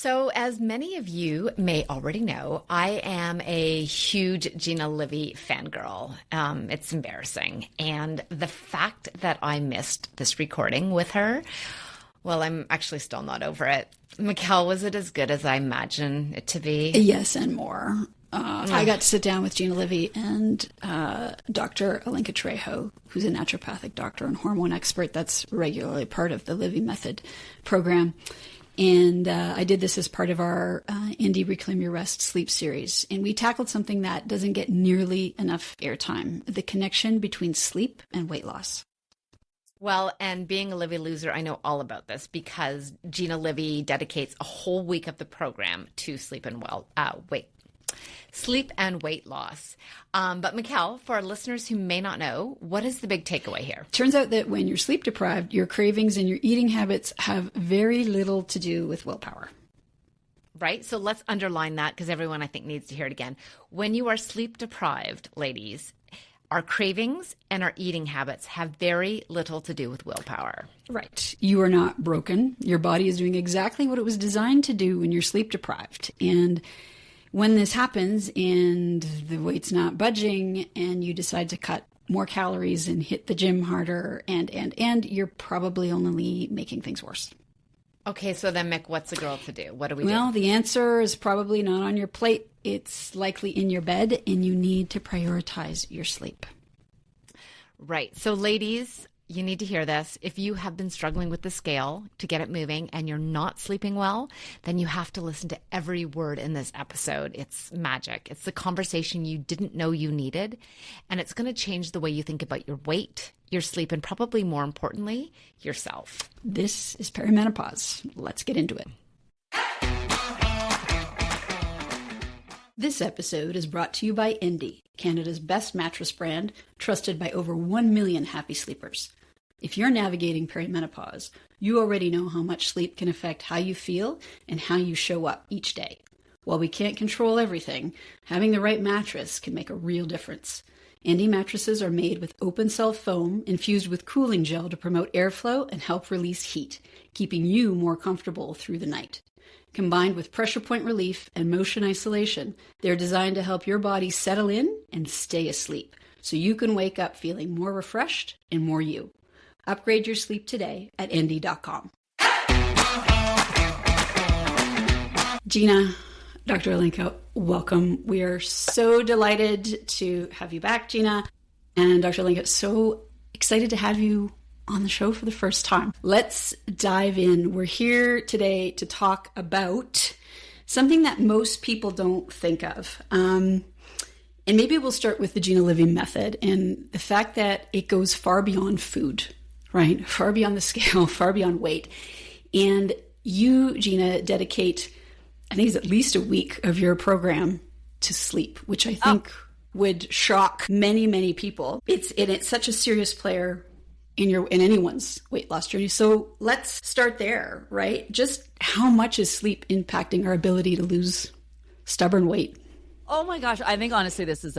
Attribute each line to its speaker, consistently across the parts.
Speaker 1: So, as many of you may already know, I am a huge Gina Livy fangirl. It's embarrassing. And the fact that I missed this recording with her, well, I'm actually still not over it. Mikelle, was it as good as I imagine it to be?
Speaker 2: Yes, and more. I got to sit down with Gina Livy and Dr. Olinca Trejo, who's a naturopathic doctor and hormone expert that's regularly part of the Livy Method program. And I did this as part of our Endy Reclaim Your Rest sleep series. And we tackled something that doesn't get nearly enough airtime, the connection between sleep and weight loss.
Speaker 1: Well, and being a Livy loser, I know all about this because Gina Livy dedicates a whole week of the program to sleep and weight loss. But Mikelle, for our listeners who may not know, what is the big takeaway here?
Speaker 2: Turns out that when you're sleep deprived, your cravings and your eating habits have very little to do with willpower.
Speaker 1: Right? So let's underline that because everyone, I think, needs to hear it again. When you are sleep deprived, ladies, our cravings and our eating habits have very little to do with willpower.
Speaker 2: Right. You are not broken. Your body is doing exactly what it was designed to do when you're sleep deprived. And when this happens and the weight's not budging and you decide to cut more calories and hit the gym harder and you're probably only making things worse.
Speaker 1: Okay, so then Mick, what's a girl to do? What do we do?
Speaker 2: Well, the answer is probably not on your plate. It's likely in your bed and you need to prioritize your sleep.
Speaker 1: Right. So ladies, you need to hear this. If you have been struggling with the scale to get it moving and you're not sleeping well, then you have to listen to every word in this episode. It's magic. It's the conversation you didn't know you needed. And it's going to change the way you think about your weight, your sleep, and probably more importantly, yourself.
Speaker 2: This is Perimenopause. Let's get into it. This episode is brought to you by Endy, Canada's best mattress brand, trusted by over 1 million happy sleepers. If you're navigating perimenopause, you already know how much sleep can affect how you feel and how you show up each day. While we can't control everything, having the right mattress can make a real difference. Endy mattresses are made with open-cell foam infused with cooling gel to promote airflow and help release heat, keeping you more comfortable through the night. Combined with pressure point relief and motion isolation, they're designed to help your body settle in and stay asleep, so you can wake up feeling more refreshed and more you. Upgrade your sleep today at endy.com. Gina, Dr. Olinca, welcome. We are so delighted to have you back, Gina. And Dr. Olinca, so excited to have you on the show for the first time. Let's dive in. We're here today to talk about something that most people don't think of. And maybe we'll start with the Gina Livy Method and the fact that it goes far beyond food, right? Far beyond the scale, far beyond weight. And you, Gina, dedicate, I think it's at least a week of your program to sleep, which I think would shock many, many people. It's such a serious player in anyone's weight loss journey. So let's start there, right? Just how much is sleep impacting our ability to lose stubborn weight?
Speaker 3: Oh my gosh. I think honestly, this is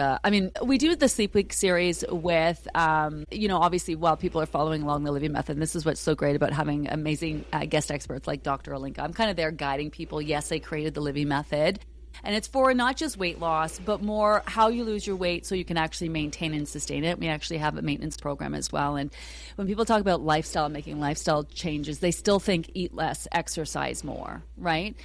Speaker 3: we do the Sleep Week series with, obviously while people are following along the Livy Method, and this is what's so great about having amazing guest experts like Dr. Olinca. I'm kind of there guiding people. Yes, I created the Livy Method. And it's for not just weight loss, but more how you lose your weight so you can actually maintain and sustain it. We actually have a maintenance program as well. And when people talk about lifestyle, making lifestyle changes, they still think eat less, exercise more, right?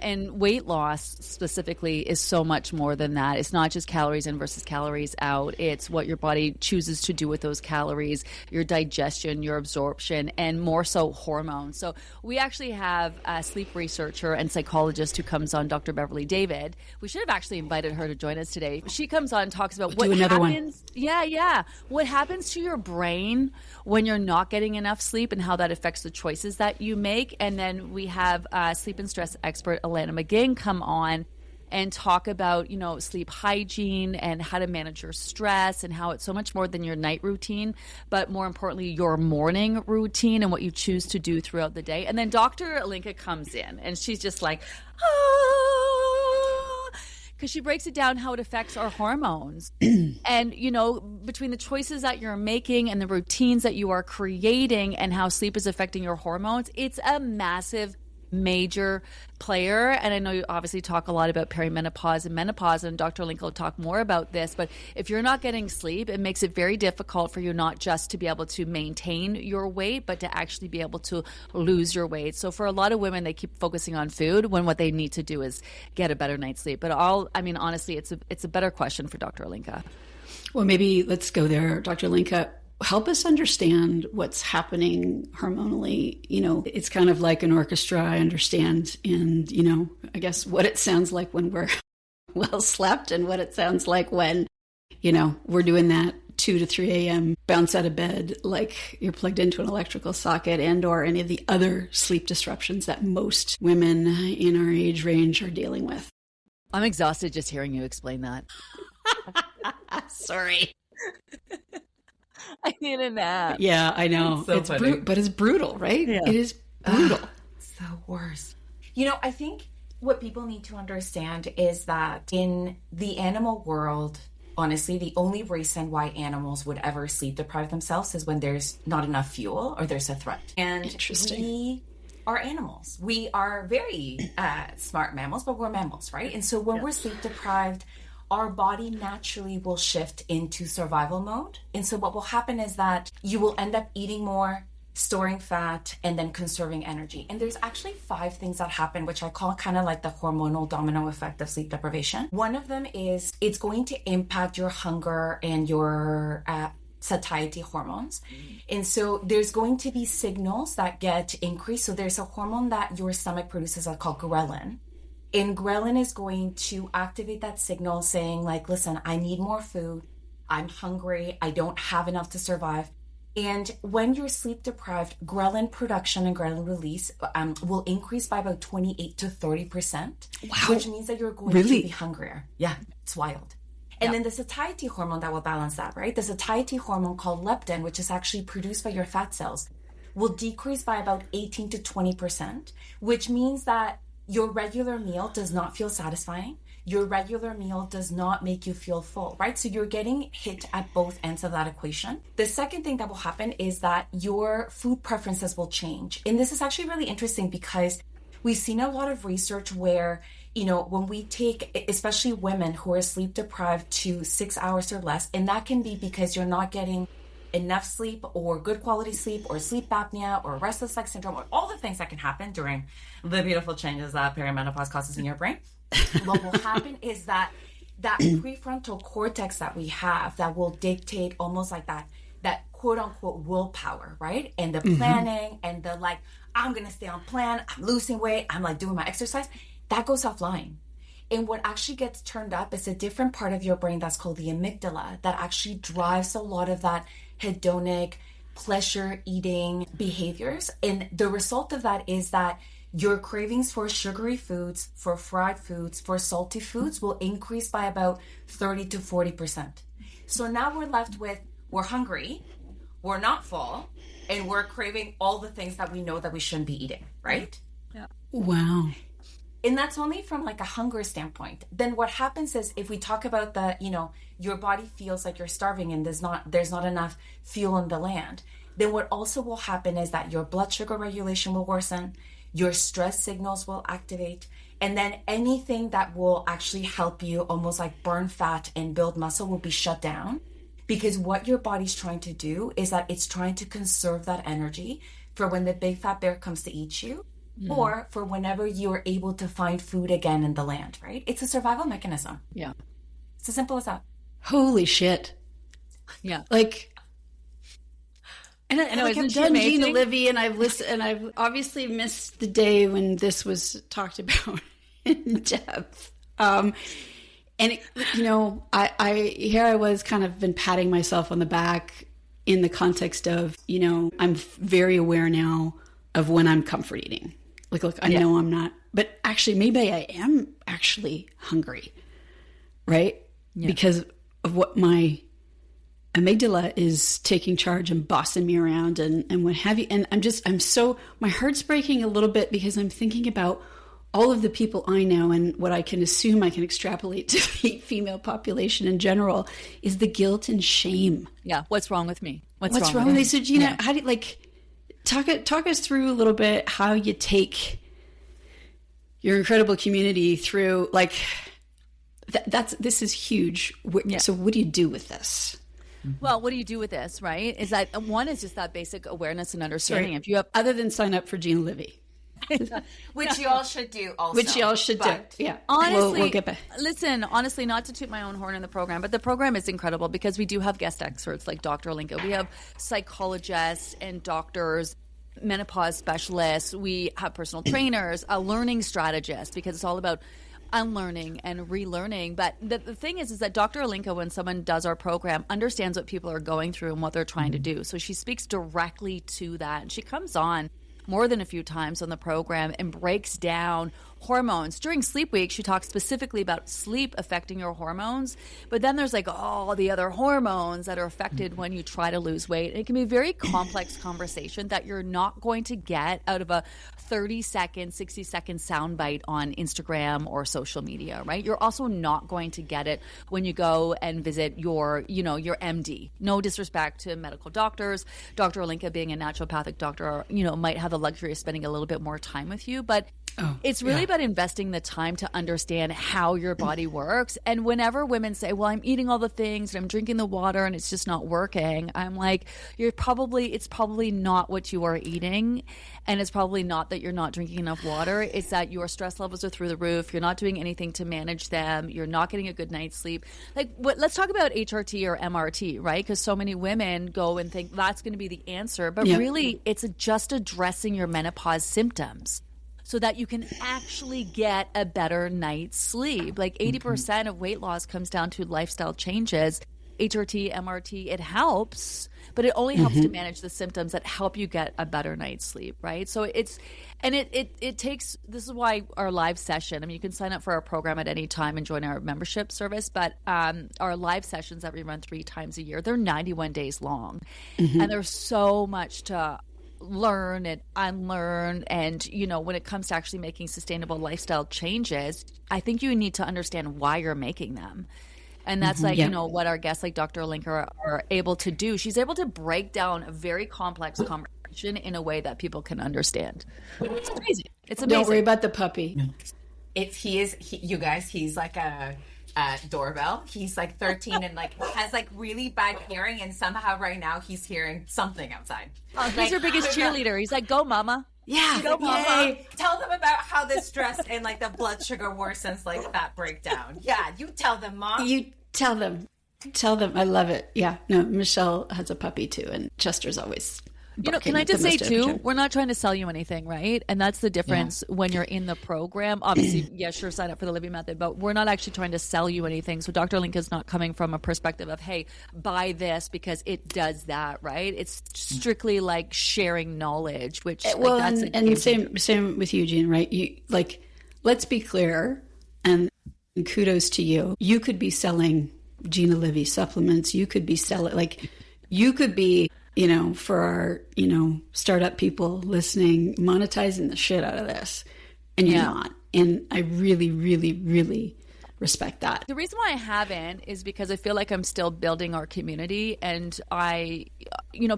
Speaker 3: And weight loss specifically is so much more than that. It's not just calories in versus calories out. It's what your body chooses to do with those calories, your digestion, your absorption, and more so hormones. So we actually have a sleep researcher and psychologist who comes on, Dr. Beverly David. We should have actually invited her to join us today. She comes on and talks about what happens. Yeah. What happens to your brain when you're not getting enough sleep and how that affects the choices that you make. And then we have sleep and stress expert Alana McGinn come on and talk about, sleep hygiene and how to manage your stress and how it's so much more than your night routine, but more importantly, your morning routine and what you choose to do throughout the day. And then Dr. Olinca comes in and she's just like, because she breaks it down how it affects our hormones. And, between the choices that you're making and the routines that you are creating and how sleep is affecting your hormones, it's a massive major player. And I know you obviously talk a lot about perimenopause and menopause, and Dr. Olinca will talk more about this, but if you're not getting sleep, it makes it very difficult for you not just to be able to maintain your weight, but to actually be able to lose your weight. So for a lot of women, they keep focusing on food when what they need to do is get a better night's sleep. But honestly, it's a better question for Dr. Olinca.
Speaker 2: Well, maybe let's go there, Dr. Olinca. Help us understand what's happening hormonally. It's kind of like an orchestra, I understand. And, I guess what it sounds like when we're well slept and what it sounds like when, we're doing that 2 to 3 a.m. bounce out of bed like you're plugged into an electrical socket, and or any of the other sleep disruptions that most women in our age range are dealing with.
Speaker 3: I'm exhausted just hearing you explain that.
Speaker 2: Sorry.
Speaker 3: I need a nap.
Speaker 2: Yeah, I know.
Speaker 4: It's so
Speaker 2: but it's brutal, right?
Speaker 3: Yeah.
Speaker 2: It is brutal.
Speaker 4: It's the worst. I think what people need to understand is that in the animal world, honestly, the only reason why animals would ever sleep deprive themselves is when there's not enough fuel or there's a threat. And we are animals. We are very smart mammals, but we're mammals, right? And so when we're sleep deprived, our body naturally will shift into survival mode. And so what will happen is that you will end up eating more, storing fat, and then conserving energy. And there's actually 5 things that happen, which I call kind of like the hormonal domino effect of sleep deprivation. One of them is it's going to impact your hunger and your satiety hormones. And so there's going to be signals that get increased. So there's a hormone that your stomach produces called ghrelin. And ghrelin is going to activate that signal saying like, listen, I need more food. I'm hungry. I don't have enough to survive. And when you're sleep deprived, ghrelin production and ghrelin release will increase by about 28 to 30%, which means that you're going to be hungrier. Yeah, it's wild. And then the satiety hormone that will balance that, right? The satiety hormone called leptin, which is actually produced by your fat cells, will decrease by about 18 to 20%, which means that your regular meal does not feel satisfying. Your regular meal does not make you feel full, right? So you're getting hit at both ends of that equation. The second thing that will happen is that your food preferences will change. And this is actually really interesting because we've seen a lot of research where, when we take, especially women who are sleep deprived to 6 hours or less, and that can be because you're not getting enough sleep or good quality sleep or sleep apnea or restless leg syndrome or all the things that can happen during the beautiful changes that perimenopause causes in your brain. What will happen is that prefrontal cortex that we have that will dictate almost like that quote unquote willpower, right? And the planning and the like, I'm going to stay on plan. I'm losing weight. I'm like doing my exercise. That goes offline. And what actually gets turned up is a different part of your brain that's called the amygdala that actually drives a lot of that hedonic pleasure eating behaviors. And the result of that is that your cravings for sugary foods, for fried foods, for salty foods will increase by about 30 to 40%. So now we're left with, we're hungry, we're not full, and we're craving all the things that we know that we shouldn't be eating, right?
Speaker 2: Yeah. Wow.
Speaker 4: And that's only from like a hunger standpoint. Then what happens is if we talk about the, your body feels like you're starving and there's not enough fuel in the land, then what also will happen is that your blood sugar regulation will worsen, your stress signals will activate, and then anything that will actually help you almost like burn fat and build muscle will be shut down. Because what your body's trying to do is that it's trying to conserve that energy for when the big fat bear comes to eat you. Or for whenever you're able to find food again in the land, right? It's a survival mechanism.
Speaker 3: Yeah.
Speaker 4: It's as simple as that.
Speaker 2: Holy shit.
Speaker 3: Yeah.
Speaker 2: Like, and I know, like, I've done Gina Livy and I've listened, and I've obviously missed the day when this was talked about in depth. And I was kind of been patting myself on the back in the context of, I'm very aware now of when I'm comfort eating. Like, look, I know I'm not, but actually maybe I am actually hungry, right? Yeah. Because of what my amygdala is taking charge and bossing me around and what have you. And my heart's breaking a little bit because I'm thinking about all of the people I know and what I can assume I can extrapolate to the female population in general is the guilt and shame.
Speaker 3: Yeah. What's wrong with me?
Speaker 2: What's wrong with me? So Gina, how do you, like, talk us through a little bit how you take your incredible community through like, this is huge. So what do you do with this?
Speaker 3: Well, what do you do with this, right? Is that one is just that basic awareness and understanding. If you have,
Speaker 2: other than sign up for Gina Livy,
Speaker 4: which you all should do also.
Speaker 2: Which you all should do. Yeah.
Speaker 3: Honestly,
Speaker 2: we'll get back.
Speaker 3: Listen, honestly, not to toot my own horn in the program, but the program is incredible because we do have guest experts like Dr. Olinca. We have psychologists and doctors, menopause specialists. We have personal trainers, a learning strategist, because it's all about unlearning and relearning. But the thing is that Dr. Olinca, when someone does our program, understands what people are going through and what they're trying to do. So she speaks directly to that. And she comes on more than a few times on the program and breaks down hormones. During Sleep Week, she talks specifically about sleep affecting your hormones, but then there's like all the other hormones that are affected when you try to lose weight. It can be a very complex conversation that you're not going to get out of a 30-second, 60-second soundbite on Instagram or social media, right? You're also not going to get it when you go and visit your MD. No disrespect to medical doctors. Dr. Olinca, being a naturopathic doctor, might have the luxury of spending a little bit more time with you, but it's really about investing the time to understand how your body works. And whenever women say, well, I'm eating all the things and I'm drinking the water and it's just not working, I'm like, it's probably not what you are eating. And it's probably not that you're not drinking enough water. It's that your stress levels are through the roof. You're not doing anything to manage them. You're not getting a good night's sleep. Let's talk about HRT or MRT, right? Because so many women go and think that's going to be the answer. But really, it's just addressing your menopause symptoms, so that you can actually get a better night's sleep. Like 80% of weight loss comes down to lifestyle changes. HRT, MRT, it helps, but it only helps to manage the symptoms that help you get a better night's sleep, right? So it takes, this is why our live session, you can sign up for our program at any time and join our membership service, but our live sessions that we run 3 times a year, they're 91 days long. And there's so much to learn and unlearn. And, when it comes to actually making sustainable lifestyle changes, I think you need to understand why you're making them. And that's what our guests like Dr. Olinca are able to do. She's able to break down a very complex conversation in a way that people can understand. It's amazing. It's amazing.
Speaker 2: Don't worry about the puppy.
Speaker 4: You guys, he's like a doorbell. He's like 13 and has really bad hearing, and somehow right now he's hearing something outside.
Speaker 3: Oh, he's your biggest cheerleader. He's like, go mama.
Speaker 4: Yeah, go mama. Tell them about how the stress and the blood sugar worsens that breakdown. Yeah, you tell them, Mom.
Speaker 2: You tell them. I love it. Yeah. No, Michelle has a puppy too, and Chester's always
Speaker 3: can I just say too, we're not trying to sell you anything, right? And that's the difference when you're in the program. Obviously, sure, sign up for the Livy Method, but we're not actually trying to sell you anything. So Dr. Olinca is not coming from a perspective of, hey, buy this because it does that, right? It's strictly like sharing knowledge, which
Speaker 2: same with you, Gina, right? You let's be clear, and kudos to you. You could be selling Gina Livy supplements. You could be for our, startup people listening, monetizing the shit out of this. And you're not. And I really, really, really respect that.
Speaker 3: The reason why I haven't is because I feel like I'm still building our community, and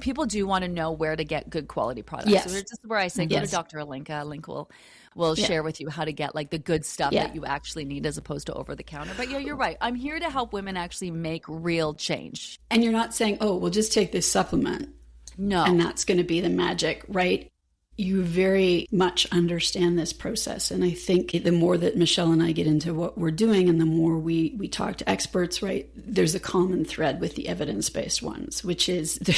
Speaker 3: people do want to know where to get good quality products.
Speaker 2: Yes.
Speaker 3: So this is where I say, go to Dr. Olinca. Link will share with you how to get the good stuff that you actually need as opposed to over the counter. But you're right. I'm here to help women actually make real change.
Speaker 2: And you're not saying, oh, we'll just take this supplement.
Speaker 3: No.
Speaker 2: And that's going to be the magic, right? You very much understand this process. And I think the more that Michelle and I get into what we're doing and the more we talk to experts, right, there's a common thread with the evidence-based ones, which is there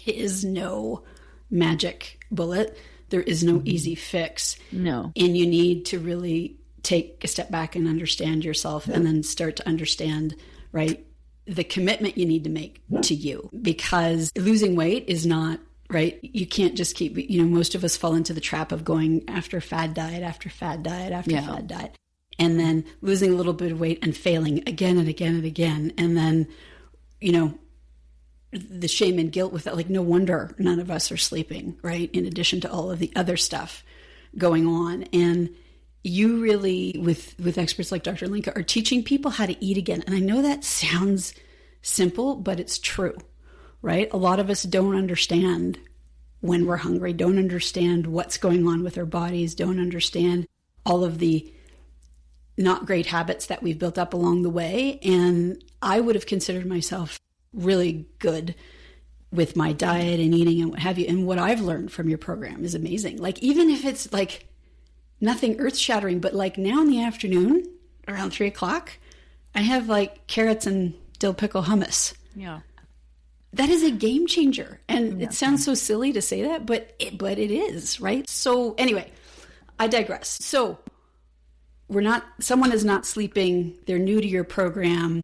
Speaker 2: is no magic bullet. There is no easy fix.
Speaker 3: No.
Speaker 2: And you need to really take a step back and understand yourself and then start to understand, right, the commitment you need to make to you. Because losing weight is not, right, you can't just keep, most of us fall into the trap of going after fad diet, after fad diet, after fad diet. And then losing a little bit of weight and failing again and again and again. And then, the shame and guilt with that, no wonder none of us are sleeping, right? In addition to all of the other stuff going on. And you really, with experts like Dr. Olinca, are teaching people how to eat again. And I know that sounds simple, but it's true, right? A lot of us don't understand when we're hungry, don't understand what's going on with our bodies, don't understand all of the not great habits that we've built up along the way. And I would have considered myself really good with my diet and eating and what have you. And what I've learned from your program is amazing. Like, even if it's like nothing earth shattering, but like now in the afternoon around 3:00, I have like carrots and dill pickle hummus.
Speaker 3: Yeah.
Speaker 2: That is a game changer. And it sounds so silly to say that, but it is, right? So anyway, I digress. So someone is not sleeping. They're new to your program.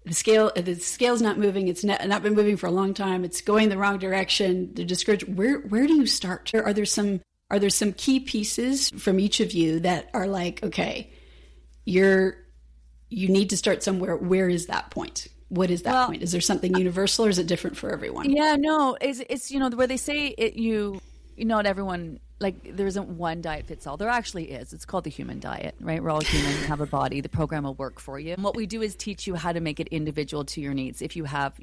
Speaker 2: The scale's not moving. It's not been moving for a long time. It's going the wrong direction. They're discouraged. Where do you start? Are there some key pieces from each of you that are like, okay, you need to start somewhere. Where is that point? What is that point? Is there something universal, or is it different for everyone?
Speaker 3: Yeah, no, it's where they say it, not everyone, like, there isn't one diet fits all. There actually is. It's called the human diet, right? We're all human, have a body. The program will work for you. And what we do is teach you how to make it individual to your needs. If you have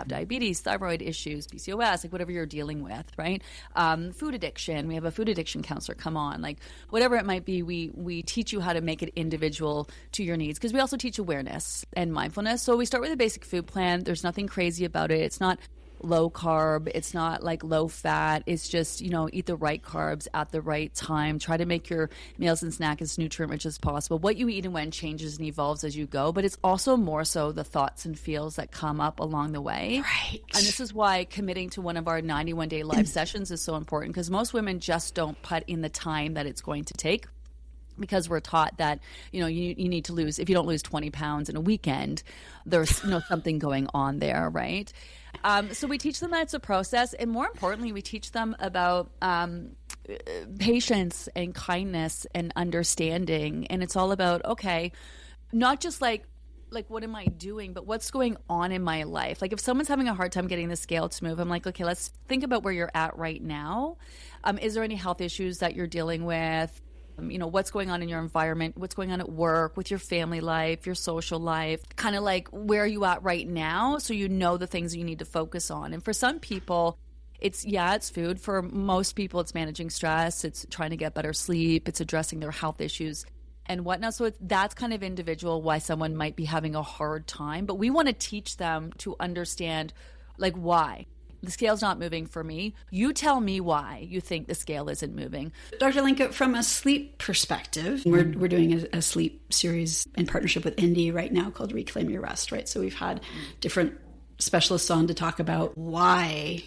Speaker 3: diabetes, thyroid issues, PCOS, like whatever you're dealing with, right? Food addiction. We have a food addiction counselor come on. Like, whatever it might be, we teach you how to make it individual to your needs, because we also teach awareness and mindfulness. So we start with a basic food plan. There's nothing crazy about it. It's not low carb. It's not like low fat. It's just, eat the right carbs at the right time. Try to make your meals and snacks as nutrient rich as possible. What you eat and when changes and evolves as you go, but it's also more so the thoughts and feels that come up along the way.
Speaker 2: Right.
Speaker 3: And this is why committing to one of our 91-day live sessions is so important, because most women just don't put in the time that it's going to take. Because we're taught that, you need to lose, if you don't lose 20 pounds in a weekend, there's something going on there, right? So we teach them that it's a process. And more importantly, we teach them about patience and kindness and understanding. And it's all about, okay, not just like what am I doing, but what's going on in my life? Like, if someone's having a hard time getting the scale to move, I'm like, okay, let's think about where you're at right now. Is there any health issues that you're dealing with? What's going on in your environment, what's going on at work, with your family life, your social life, kind of like, where are you at right now? So the things you need to focus on. And for some people, it's food. For most people, it's managing stress. It's trying to get better sleep. It's addressing their health issues and whatnot. So that's kind of individual why someone might be having a hard time. But we want to teach them to understand, like, why. The scale's not moving for me. You tell me why you think the scale isn't moving.
Speaker 2: Dr. Olinca, from a sleep perspective, we're doing a sleep series in partnership with Endy right now called Reclaim Your Rest, right? So we've had different specialists on to talk about why,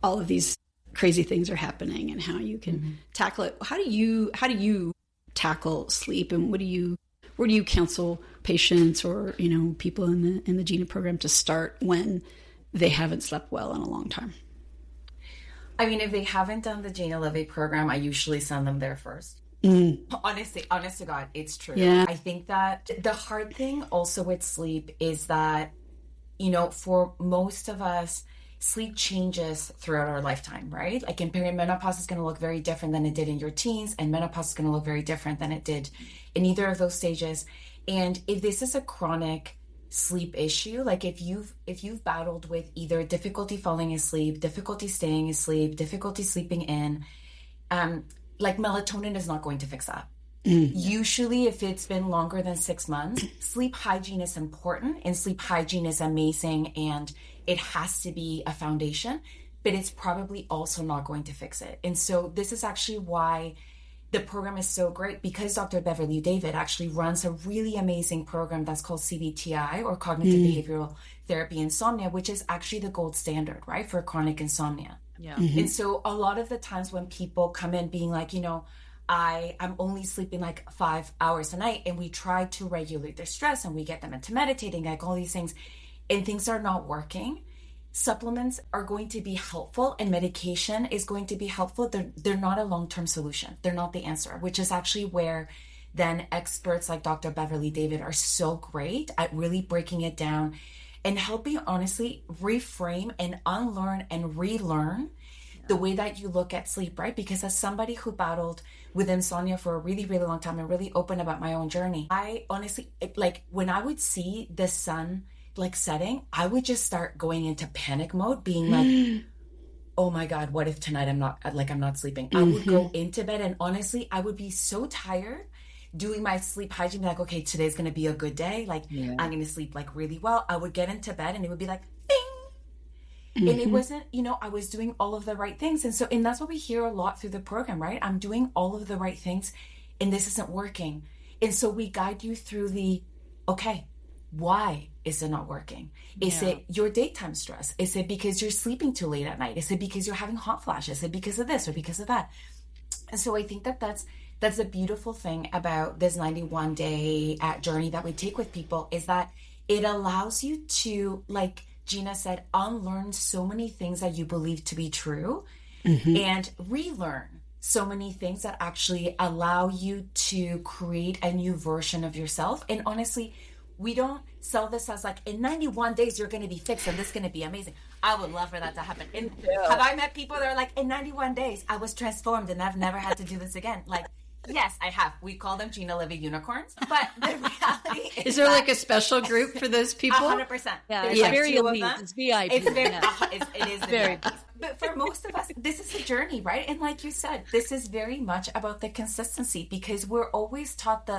Speaker 2: all of these crazy things are happening and how you can tackle it. How do you tackle sleep, and where do you counsel patients or, people in the Gina program to start when they haven't slept well in a long time?
Speaker 4: I mean, if they haven't done the Gina Livy program, I usually send them there first. Honestly, honest to God, it's true.
Speaker 2: Yeah.
Speaker 4: I think that the hard thing also with sleep is that, for most of us, sleep changes throughout our lifetime, right? Like, in perimenopause is going to look very different than it did in your teens, and menopause is going to look very different than it did in either of those stages. And if this is a chronic sleep issue, like if you've battled with either difficulty falling asleep, difficulty staying asleep, difficulty sleeping in, like, melatonin is not going to fix that. Usually, if it's been longer than 6 months, sleep hygiene is important, and sleep hygiene is amazing, and it has to be a foundation, but it's probably also not going to fix it. And so this is actually why the program is so great, because Dr. Beverly David actually runs a really amazing program that's called CBTI, or Cognitive Behavioral Therapy Insomnia, which is actually the gold standard, right, for chronic insomnia.
Speaker 3: Yeah.
Speaker 4: And so a lot of the times when people come in being like, I'm only sleeping like 5 hours a night, and we try to regulate their stress and we get them into meditating, like all these things, and things are not working. Supplements are going to be helpful, and medication is going to be helpful. They're not a long-term solution. They're not the answer, which is actually where then experts like Dr. Beverly David are so great at really breaking it down and helping, honestly, reframe and unlearn and relearn the way that you look at sleep, right? Because as somebody who battled with insomnia for a really, really long time and really open about my own journey, I honestly, like, when I would see the sun setting, I would just start going into panic mode, being like, oh my God, what if tonight I'm not sleeping? I would go into bed and honestly, I would be so tired doing my sleep hygiene, like, okay, today's going to be a good day. Like, I'm going to sleep like really well. I would get into bed and it would be like, bing. And it wasn't, I was doing all of the right things. And that's what we hear a lot through the program, right? I'm doing all of the right things and this isn't working. And so we guide you through okay, why is it not working? Is it your daytime stress? Is it because you're sleeping too late at night? Is it because you're having hot flashes? Is it because of this or because of that? And so I think that's a beautiful thing about this 91-day journey that we take with people, is that it allows you to, like Gina said, unlearn so many things that you believe to be true and relearn so many things that actually allow you to create a new version of yourself. And honestly, we don't sell this as like, in 91 days, you're going to be fixed and this is going to be amazing. I would love for that to happen. And have I met people that are like, in 91 days, I was transformed and I've never had to do this again? Like, yes, I have. We call them Gina Livy unicorns. But the reality
Speaker 2: is there like a special group for those people?
Speaker 4: 100%.
Speaker 3: Yeah,
Speaker 4: There's
Speaker 3: it's
Speaker 4: like
Speaker 3: very
Speaker 4: two of
Speaker 3: elite.
Speaker 4: them.
Speaker 3: It's VIP.
Speaker 4: It's very, it is the
Speaker 3: Very.
Speaker 4: VIPs. But for most of us, this is a journey, right? And like you said, this is very much about the consistency, because we're always taught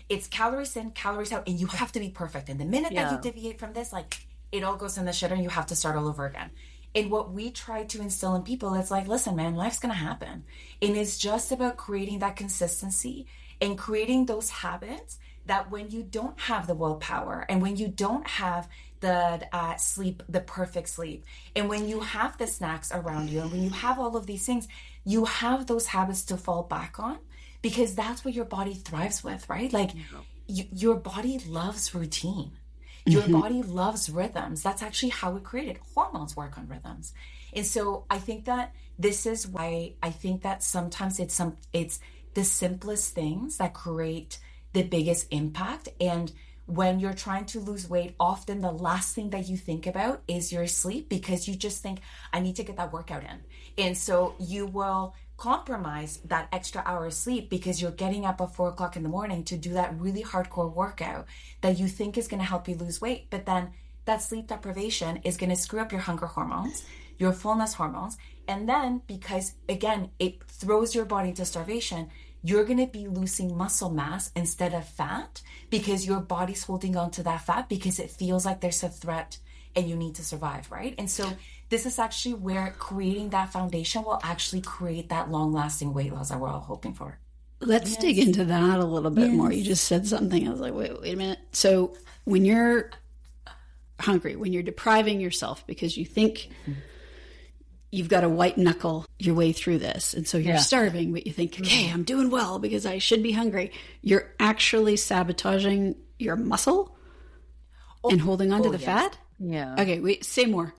Speaker 4: it's calories in, calories out, and you have to be perfect. And the minute that you deviate from this, like, it all goes in the shitter and you have to start all over again. And what we try to instill in people is like, listen, man, life's going to happen. And it's just about creating that consistency and creating those habits that when you don't have the willpower and when you don't have the sleep, the perfect sleep, and when you have the snacks around you and when you have all of these things, you have those habits to fall back on, because that's what your body thrives with, right? Like your body loves routine. Your body loves rhythms. That's actually how we created. Hormones work on rhythms. And so I think that this is why I think that sometimes it's the simplest things that create the biggest impact. And when you're trying to lose weight, often the last thing that you think about is your sleep, because you just think, I need to get that workout in. And so you will compromise that extra hour of sleep because you're getting up at 4 o'clock in the morning to do that really hardcore workout that you think is going to help you lose weight. But then that sleep deprivation is going to screw up your hunger hormones, your fullness hormones. And then because, again, it throws your body into starvation, you're going to be losing muscle mass instead of fat, because your body's holding on to that fat because it feels like there's a threat and you need to survive, right? And so this is actually where creating that foundation will actually create that long-lasting weight loss that we're all hoping for.
Speaker 2: Let's dig into that a little bit more. You just said something. I was like, wait a minute. So when you're hungry, when you're depriving yourself because you think you've got to white knuckle your way through this, and so you're starving, but you think, okay, I'm doing well because I should be hungry. You're actually sabotaging your muscle and holding on to the fat?
Speaker 3: Yeah.
Speaker 2: Okay, wait, say more.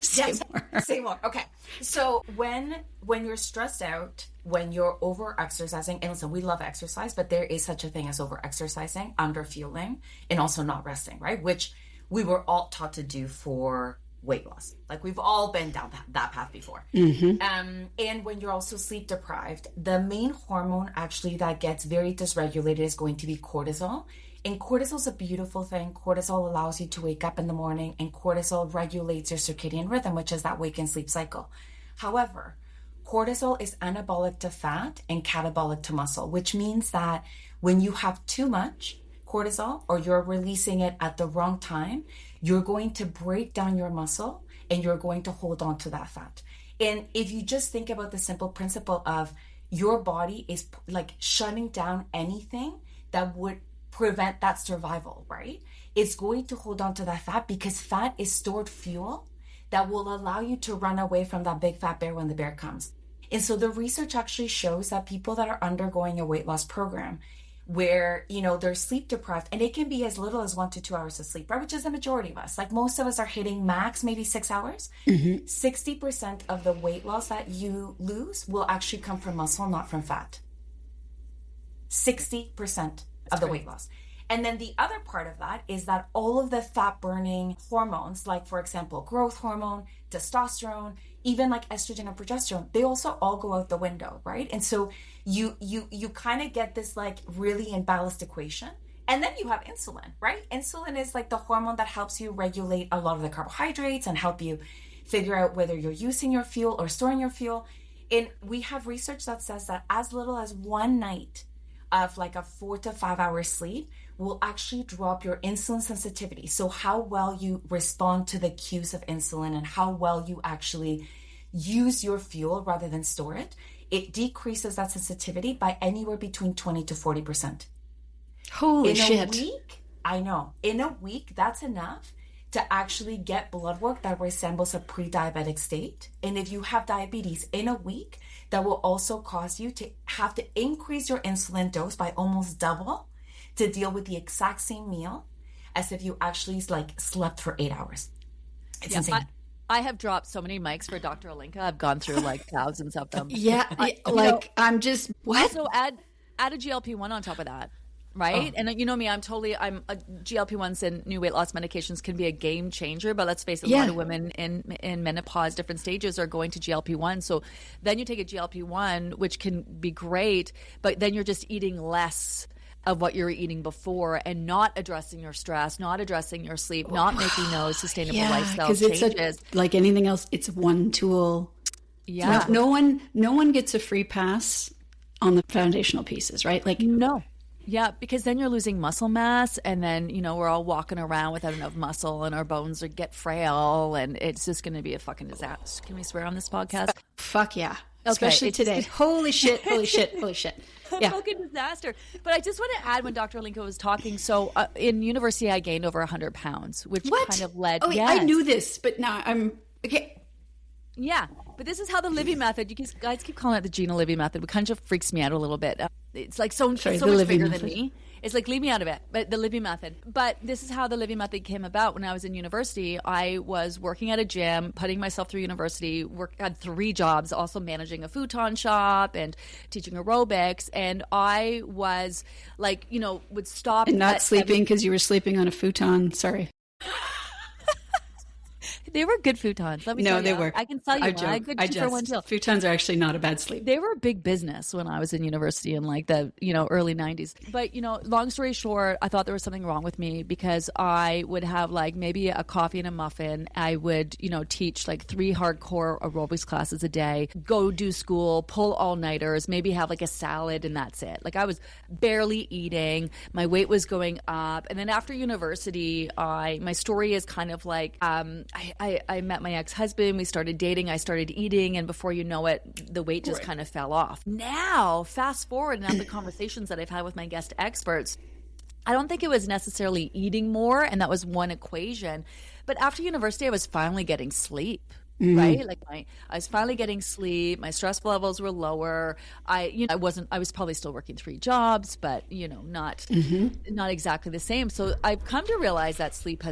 Speaker 2: Say
Speaker 4: more. Okay. So when you're stressed out, when you're over exercising, and listen, we love exercise, but there is such a thing as over exercising, under fueling, and also not resting, right? Which we were all taught to do for weight loss. Like, we've all been down that path before. And when you're also sleep deprived, the main hormone actually that gets very dysregulated is going to be cortisol. And cortisol is a beautiful thing. Cortisol allows you to wake up in the morning, and cortisol regulates your circadian rhythm, which is that wake and sleep cycle. However, cortisol is anabolic to fat and catabolic to muscle, which means that when you have too much cortisol or you're releasing it at the wrong time, you're going to break down your muscle and you're going to hold on to that fat. And if you just think about the simple principle of your body is like shutting down anything that would prevent that survival, right? It's going to hold on to that fat because fat is stored fuel that will allow you to run away from that big fat bear when the bear comes. And so the research actually shows that people that are undergoing a weight loss program where, they're sleep deprived, and it can be as little as 1 to 2 hours of sleep, right? Which is the majority of us. Like, most of us are hitting max maybe 6 hours. 60% of the weight loss that you lose will actually come from muscle, not from fat. 60% of the weight loss. And then the other part of that is that all of the fat burning hormones, like, for example, growth hormone, testosterone, even like estrogen and progesterone, they also all go out the window, right? And so you kind of get this like really imbalanced equation. And then you have insulin, right? Insulin is like the hormone that helps you regulate a lot of the carbohydrates and help you figure out whether you're using your fuel or storing your fuel. And we have research that says that as little as one night of like a 4 to 5 hour sleep will actually drop your insulin sensitivity. So how well you respond to the cues of insulin and how well you actually use your fuel rather than store it. It decreases that sensitivity by anywhere between 20 to 40%.
Speaker 2: Holy shit.
Speaker 4: In a week, I know. In a week, that's enough to actually get blood work that resembles a pre-diabetic state. And if you have diabetes in a week, that will also cause you to have to increase your insulin dose by almost double to deal with the exact same meal as if you actually like slept for 8 hours. It's insane.
Speaker 3: I have dropped so many mics for Dr. Olinca. I've gone through like thousands of them.
Speaker 2: Yeah. I'm just, what?
Speaker 3: Also add a GLP-1 on top of that. Right. Oh. And you know me, I'm GLP-1s and new weight loss medications can be a game changer, but let's face it, a lot of women in menopause, different stages are going to GLP-1. So then you take a GLP-1, which can be great, but then you're just eating less of what you were eating before and not addressing your stress, not addressing your sleep, not making those sustainable lifestyle changes.
Speaker 2: Like anything else, it's one tool.
Speaker 3: Yeah.
Speaker 2: No one gets a free pass on the foundational pieces, right? Like
Speaker 3: no. Yeah, because then you're losing muscle mass and then, you know, we're all walking around without enough muscle and our bones get frail and it's just going to be a fucking disaster. Can we swear on this podcast?
Speaker 2: Fuck yeah.
Speaker 3: Okay,
Speaker 2: especially today. Holy shit, holy shit, holy shit. Yeah.
Speaker 3: Fucking disaster. But I just want to add when Dr. Olinca was talking, so in university I gained over 100 pounds, which kind of led.
Speaker 2: Oh, yes. I knew this, but now I'm, okay.
Speaker 3: Yeah, but this is how the Livy Method, you guys keep calling it the Gina Livy Method, which kind of freaks me out a little bit. It's like so much bigger than me. It's like, leave me out of it, but the Livy Method. But this is how the Livy Method came about. When I was in university, I was working at a gym, putting myself through university, had 3 jobs, also managing a futon shop and teaching aerobics. And I was like, you know, would stop.
Speaker 2: And not sleeping because you were sleeping on a futon. Sorry.
Speaker 3: They were good futons. Let me tell you.
Speaker 2: No, they were.
Speaker 3: I can tell you. I good for one deal.
Speaker 2: Futons are actually not a bad sleep.
Speaker 3: They were a big business when I was in university in like the, you know, early 90s. But, you know, long story short, I thought there was something wrong with me because I would have like maybe a coffee and a muffin. I would, you know, teach like 3 hardcore aerobics classes a day, go do school, pull all-nighters, maybe have like a salad and that's it. Like I was barely eating. My weight was going up. And then after university, my story is kind of like, I met my ex-husband, we started dating, I started eating, and before you know it, the weight just kind of fell off. Now, fast forward, and the conversations that I've had with my guest experts, I don't think it was necessarily eating more, and that was one equation. But after university, I was finally getting sleep. Right? Like I was finally getting sleep. My stress levels were lower. I was probably still working 3 jobs, but you know, not exactly the same. So I've come to realize that sleep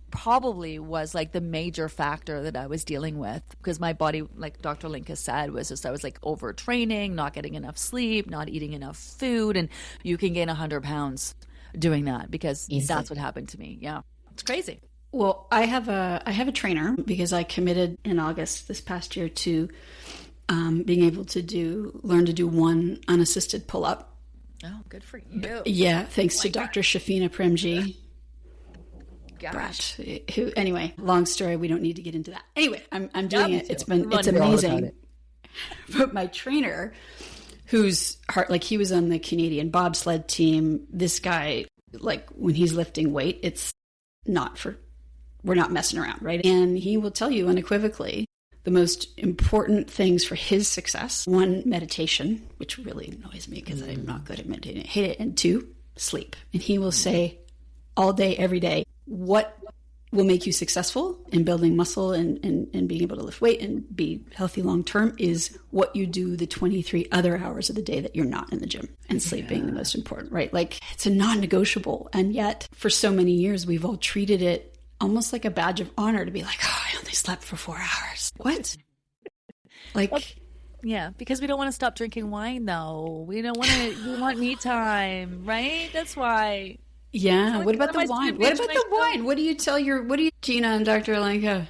Speaker 3: probably was like the major factor that I was dealing with because my body, like Dr. Olinca said, was just, I was like overtraining, not getting enough sleep, not eating enough food. And you can gain 100 pounds doing that because that's what happened to me. Yeah. It's crazy.
Speaker 2: Well, I have a trainer because I committed in August this past year to being able to learn to do 1 unassisted pull-up.
Speaker 3: Oh, good for you.
Speaker 2: Yeah, thanks to Dr. Shafina Premji.
Speaker 3: Gosh.
Speaker 2: Who, anyway, long story. We don't need to get into that. Anyway, I'm doing it. It's amazing. But my trainer, who's he was on the Canadian bobsled team. This guy, like when he's lifting weight, it's we're not messing around, right? And he will tell you unequivocally the most important things for his success. 1, meditation, which really annoys me because I'm not good at meditating. I hate it. And 2, sleep. And he will say all day, every day, what will make you successful in building muscle and being able to lift weight and be healthy long term is what you do the 23 other hours of the day that you're not in the gym, and sleep being the most important, right? Like it's a non-negotiable. And yet for so many years, we've all treated it almost like a badge of honor to be like, oh, I only slept for 4 hours. What?
Speaker 3: Yeah, because we don't want to stop drinking wine though. We want me time, right? That's why.
Speaker 2: Yeah. What about the wine? What do you, Gina and Dr. Olinca?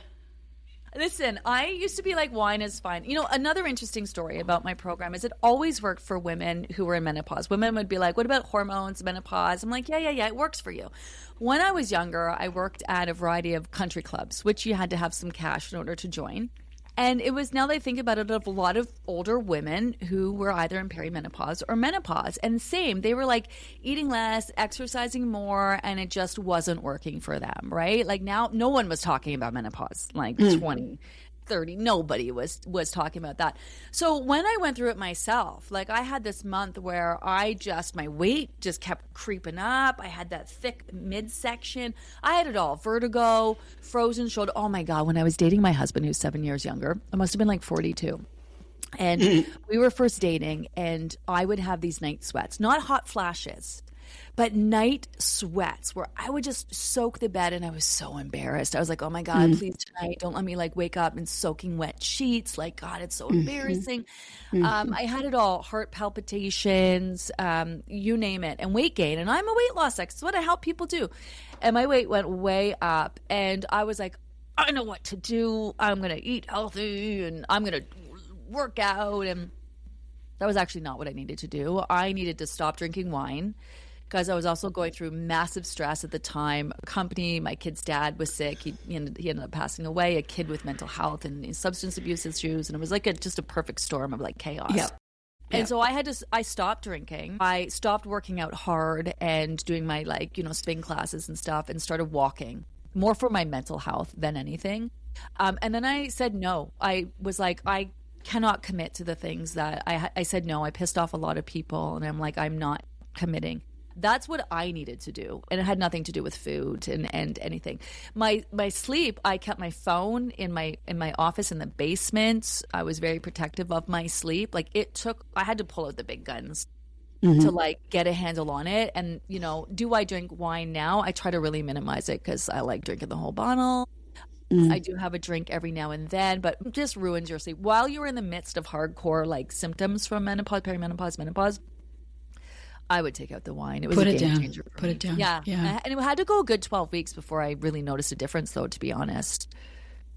Speaker 3: Listen, I used to be like, wine is fine. You know, another interesting story about my program is it always worked for women who were in menopause. Women would be like, what about hormones, menopause? I'm like, yeah, it works for you. When I was younger, I worked at a variety of country clubs, which you had to have some cash in order to join. And it was, now that I think about it, of a lot of older women who were either in perimenopause or menopause. And same, they were like eating less, exercising more, and it just wasn't working for them, right? Like now, no one was talking about menopause, like 20, 30, nobody was talking about that. So when I went through it myself, like I had this month where my weight just kept creeping up. I had that thick midsection. I had it all. Vertigo, frozen shoulder. Oh my God. When I was dating my husband, who's 7 years younger, I must have been like 42. And we were first dating, and I would have these night sweats, not hot flashes, but night sweats where I would just soak the bed, and I was so embarrassed. I was like, oh my God, please tonight, don't let me like wake up in soaking wet sheets. Like, God, it's so embarrassing. I had it all, heart palpitations, you name it, and weight gain. And I'm a weight loss expert. It's what I help people do. And my weight went way up, and I was like, I know what to do. I'm going to eat healthy, and I'm going to work out. And that was actually not what I needed to do. I needed to stop drinking wine, because I was also going through massive stress at the time. Company, my kid's dad was sick. He ended up passing away, a kid with mental health and substance abuse issues. And it was like just a perfect storm of like chaos. Yep. And so I stopped drinking. I stopped working out hard and doing my spin classes and stuff, and started walking more for my mental health than anything. And then I said no. I was like, I cannot commit to the things that I said no. I pissed off a lot of people, and I'm like, I'm not committing. That's what I needed to do. And it had nothing to do with food and anything. My sleep, I kept my phone in my office in the basement. I was very protective of my sleep. Like I had to pull out the big guns to like get a handle on it. And, you know, do I drink wine now? I try to really minimize it because I like drinking the whole bottle. I do have a drink every now and then, but it just ruins your sleep. While you're in the midst of hardcore like symptoms from menopause, perimenopause, menopause, I would take out the wine. It was a game changer for me.
Speaker 2: Put it down.
Speaker 3: Yeah. And it had to go a good 12 weeks before I really noticed a difference, though, to be honest.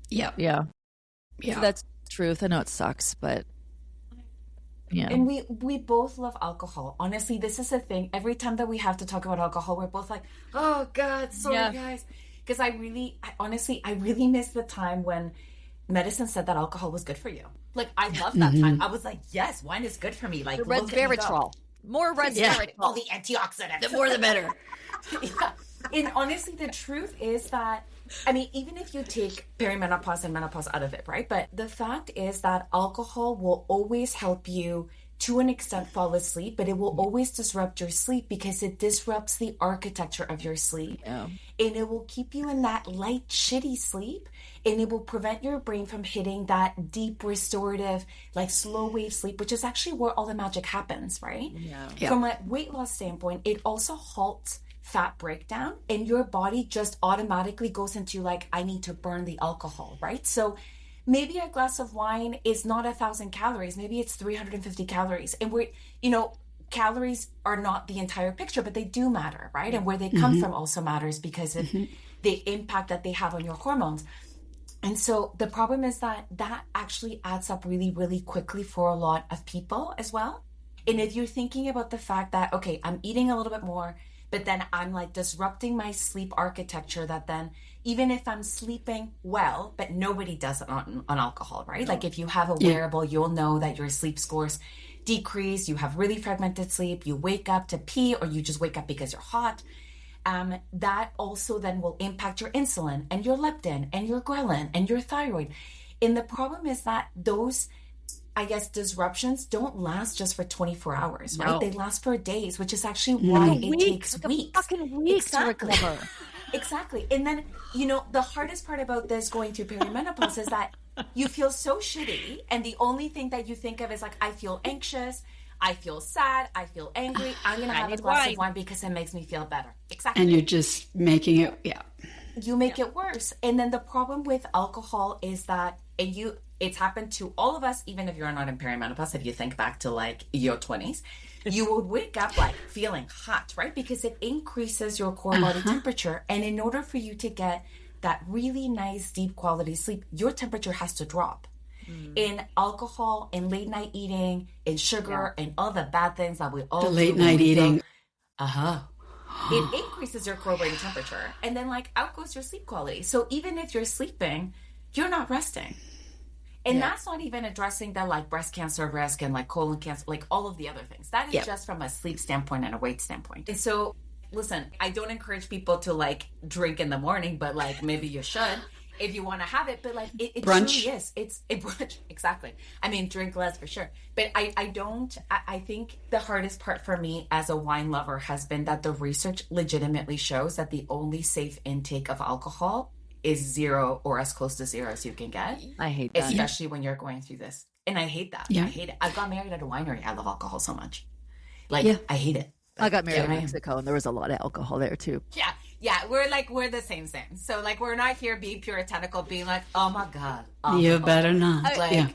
Speaker 3: Yeah. So that's the truth. I know it sucks, but yeah.
Speaker 4: And we both love alcohol. Honestly, this is a thing. Every time that we have to talk about alcohol, we're both like, oh God, sorry guys. Because I honestly miss the time when medicine said that alcohol was good for you. Like, I love that time. I was like, yes, wine is good for me. Like,
Speaker 3: resveratrol. More resveratrol.
Speaker 4: All the antioxidants.
Speaker 2: The more the better.
Speaker 4: And honestly, the truth is that, I mean, even if you take perimenopause and menopause out of it, right? But the fact is that alcohol will always help you to an extent fall asleep, but it will always disrupt your sleep because it disrupts the architecture of your sleep. Yeah. And it will keep you in that light, shitty sleep, and it will prevent your brain from hitting that deep, restorative, like slow wave sleep, which is actually where all the magic happens, right? Yeah. From a weight loss standpoint, it also halts fat breakdown, and your body just automatically goes into like, I need to burn the alcohol, right? So maybe a glass of wine is not 1,000 calories. Maybe it's 350 calories. And calories are not the entire picture, but they do matter, right? And where they come from also matters because of the impact that they have on your hormones. And so the problem is that actually adds up really, really quickly for a lot of people as well. And if you're thinking about the fact that, okay, I'm eating a little bit more, but then I'm like disrupting my sleep architecture, that then even if I'm sleeping well, but nobody does it on alcohol, right? No. Like if you have a wearable, you'll know that your sleep scores decrease, you have really fragmented sleep, you wake up to pee, or you just wake up because you're hot. That also then will impact your insulin and your leptin and your ghrelin and your thyroid. And the problem is that those, I guess, disruptions don't last just for 24 hours, right? They last for days, which is actually why it takes weeks.
Speaker 3: Fucking weeks to recover.
Speaker 4: Exactly. And then, the hardest part about this going through perimenopause is that you feel so shitty, and the only thing that you think of is like, I feel anxious, I feel sad, I feel angry, I'm going to have a glass of wine because it makes me feel better. Exactly.
Speaker 2: And you're just making it,
Speaker 4: You make it worse. And then the problem with alcohol is that, it's happened to all of us, even if you're not in perimenopause, if you think back to like your 20s, you would wake up like feeling hot, right? Because it increases your core body temperature. And in order for you to get that really nice, deep quality sleep, your temperature has to drop. In alcohol, in late night eating, in sugar, and all the bad things that we all
Speaker 2: The
Speaker 4: do
Speaker 2: late
Speaker 4: when
Speaker 2: night
Speaker 4: we feel-
Speaker 2: eating.
Speaker 4: it increases your core brain temperature, and then like out goes your sleep quality. So even if you're sleeping, you're not resting. And that's not even addressing the like breast cancer risk and like colon cancer, like all of the other things. That is just from a sleep standpoint and a weight standpoint. And so, listen, I don't encourage people to like drink in the morning, but like maybe you should if you want to have it. But like it
Speaker 2: Brunch.
Speaker 4: truly is. It's a brunch. Exactly. I mean, drink less for sure. But I think the hardest part for me as a wine lover has been that the research legitimately shows that the only safe intake of alcohol is 0 or as close to 0 as you can get.
Speaker 3: I hate that.
Speaker 4: Especially when you're going through this. And I hate that.
Speaker 2: Yeah.
Speaker 4: I hate it. I got married at a winery. I love alcohol so much. Like, I hate it.
Speaker 3: I got married in
Speaker 4: Yeah.
Speaker 3: Mexico, and there was a lot of alcohol there too.
Speaker 4: Yeah. We're the same. So like, we're not here being puritanical, being like, oh my God.
Speaker 2: You
Speaker 4: alcohol.
Speaker 2: better not.
Speaker 4: Like,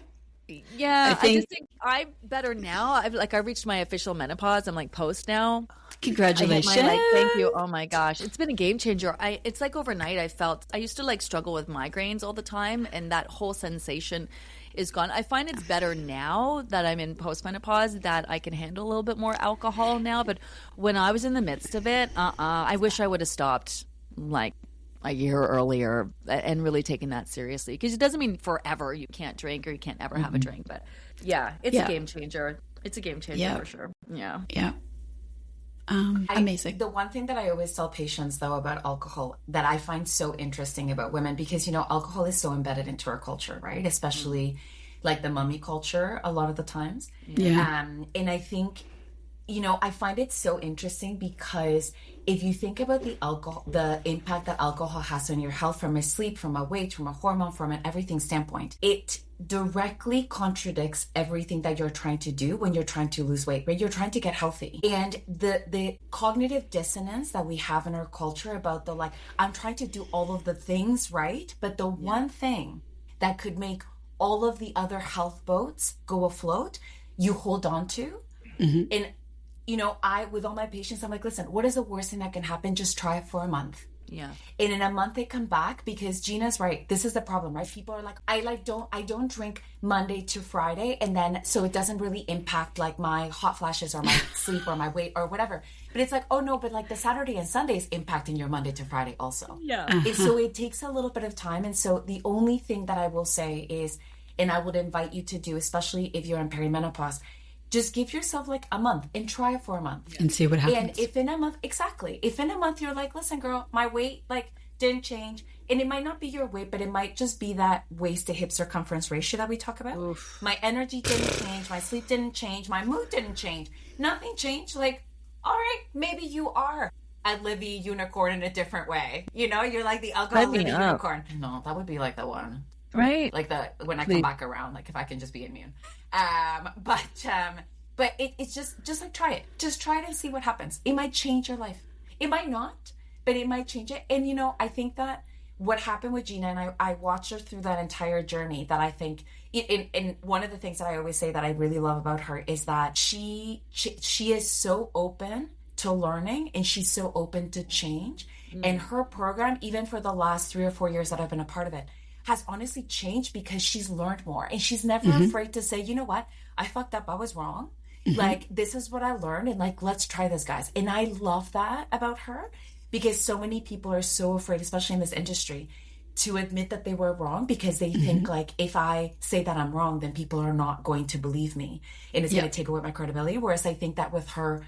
Speaker 3: Yeah,
Speaker 2: I
Speaker 3: I just think I'm better now. I reached my official menopause. I'm like post now.
Speaker 2: Congratulations.
Speaker 3: I hit my, thank you. Oh my gosh, it's been a game changer. It's like overnight. I used to like struggle with migraines all the time, and that whole sensation is gone. I find it's better now that I'm in postmenopause that I can handle a little bit more alcohol now. But when I was in the midst of it, I wish I would have stopped like a year earlier and really taken that seriously, because it doesn't mean forever you can't drink or you can't ever have a drink. But it's a game changer. It's a game changer for sure. Yeah.
Speaker 2: Amazing.
Speaker 4: The one thing that I always tell patients, though, about alcohol that I find so interesting about women, because, you know, alcohol is so embedded into our culture, right? Especially like the mummy culture a lot of the times. And I think, you know, I find it so interesting because if you think about the impact that alcohol has on your health from a sleep, from a weight, from a hormone, from an everything standpoint, it directly contradicts everything that you're trying to do when you're trying to lose weight, right? You're trying to get healthy. And the cognitive dissonance that we have in our culture about the like, I'm trying to do all of the things right, but the one thing that could make all of the other health boats go afloat, you hold on to. And you know, with all my patients, I'm like, listen, what is the worst thing that can happen? Just try it for a month.
Speaker 3: Yeah.
Speaker 4: And in a month they come back, because Gina's right. This is the problem, right? People are like, I don't drink Monday to Friday, and then so it doesn't really impact like my hot flashes or my sleep or my weight or whatever. But it's like, oh no, but like the Saturday and Sunday is impacting your Monday to Friday also.
Speaker 3: Yeah.
Speaker 4: And so it takes a little bit of time. And so the only thing that I will say is, and I would invite you to do, especially if you're in perimenopause, just give yourself like a month and try it for a month
Speaker 2: and see what happens.
Speaker 4: And if in a month you're like, listen girl, my weight like didn't change, and it might not be your weight, but it might just be that waist to hip circumference ratio that we talk about. Oof. My energy didn't change, my sleep didn't change, my mood didn't change, nothing changed. Like, all right, maybe you are a Livy unicorn in a different way, you know, you're like the alcohol Livy unicorn. No, that would be like the one,
Speaker 3: right?
Speaker 4: Like when I come back around, like if I can just be immune. But it's just like, try it. Just try it and see what happens. It might change your life. It might not, but it might change it. And, you know, I think that what happened with Gina, and I watched her through that entire journey, that I think, and one of the things that I always say that I really love about her is that she is so open to learning, and she's so open to change. And her program, even for the last 3 or 4 years that I've been a part of it, has honestly changed because she's learned more, and she's never afraid to say, you know what, I fucked up, I was wrong. Like, this is what I learned, and like, let's try this, guys. And I love that about her, because so many people are so afraid, especially in this industry, to admit that they were wrong, because they think like, if I say that I'm wrong, then people are not going to believe me, and it's going to take away my credibility. Whereas I think that with her,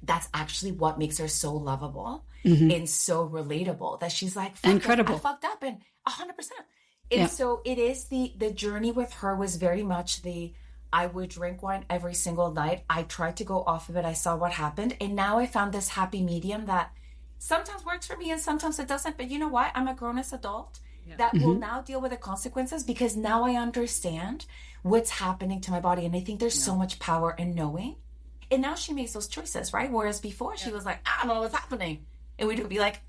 Speaker 4: that's actually what makes her so lovable and so relatable, that she's like,
Speaker 2: incredible,
Speaker 4: I fucked up, and 100%. And so it is the journey with her was very much I would drink wine every single night. I tried to go off of it. I saw what happened. And now I found this happy medium that sometimes works for me and sometimes it doesn't. But you know what? I'm a grown-ass adult that will now deal with the consequences, because now I understand what's happening to my body. And I think there's so much power in knowing. And now she makes those choices, right? Whereas before she was like, I don't know what's happening. And we'd be like,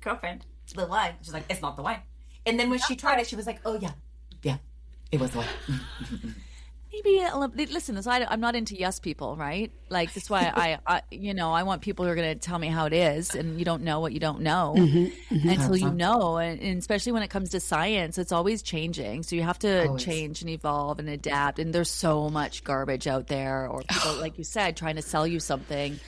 Speaker 4: girlfriend, it's the wine. She's like, it's not the wine. And then when she tried it, she was like, oh yeah, it was the wine.
Speaker 3: Maybe listen. I'm not into yes people, right? Like that's why I want people who are going to tell me how it is, and you don't know what you don't know until you know. And especially when it comes to science, it's always changing. So you have to change and evolve and adapt. And there's so much garbage out there, or people, like you said, trying to sell you something.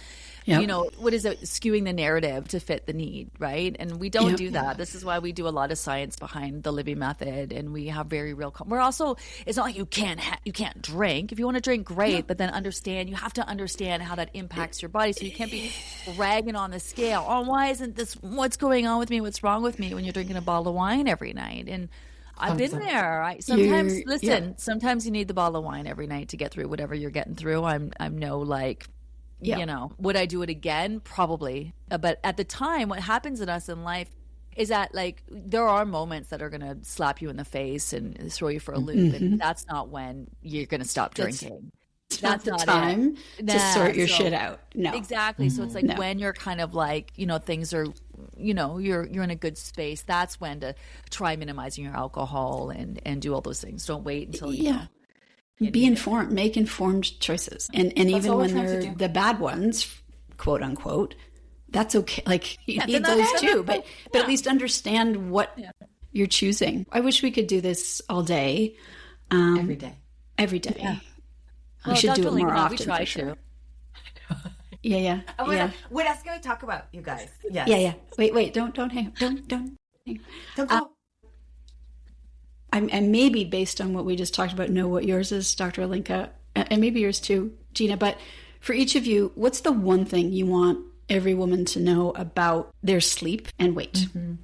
Speaker 3: Yep. What is it? Skewing the narrative to fit the need, right? And we don't do that. This is why we do a lot of science behind the Livy Method, and we have very real. We're also. It's not like you can't drink. If you want to drink, great, but then you have to understand how that impacts your body. So you can't be ragging on the scale. Oh, why isn't this? What's going on with me? What's wrong with me? When you're drinking a bottle of wine every night, and I've been there. Sometimes you need the bottle of wine every night to get through whatever you're getting through. I'm no like. Would I do it again? Probably. But at the time, what happens in us in life is that like there are moments that are going to slap you in the face and throw you for a loop. And that's not when you're going to stop drinking.
Speaker 2: That's not the time to sort your shit out. No.
Speaker 3: Exactly. So it's like when you're kind of like, things are, you're in a good space. That's when to try minimizing your alcohol and do all those things. Don't wait until you know.
Speaker 2: Be informed, make informed choices. And even when they're the bad ones, quote unquote, that's okay. Like you need those too, but at least understand what you're choosing. I wish we could do this all day.
Speaker 4: Every day.
Speaker 2: Yeah. We should do it more often.
Speaker 3: We try
Speaker 2: for sure.
Speaker 3: to.
Speaker 2: Yeah.
Speaker 4: What else can we talk about, you guys? Yes.
Speaker 2: Yeah. Wait, don't hang up. Don't
Speaker 4: go.
Speaker 2: And maybe based on what we just talked about, know what yours is, Dr. Olinca, and maybe yours too, Gina. But for each of you, what's the one thing you want every woman to know about their sleep and weight?
Speaker 3: Mm-hmm.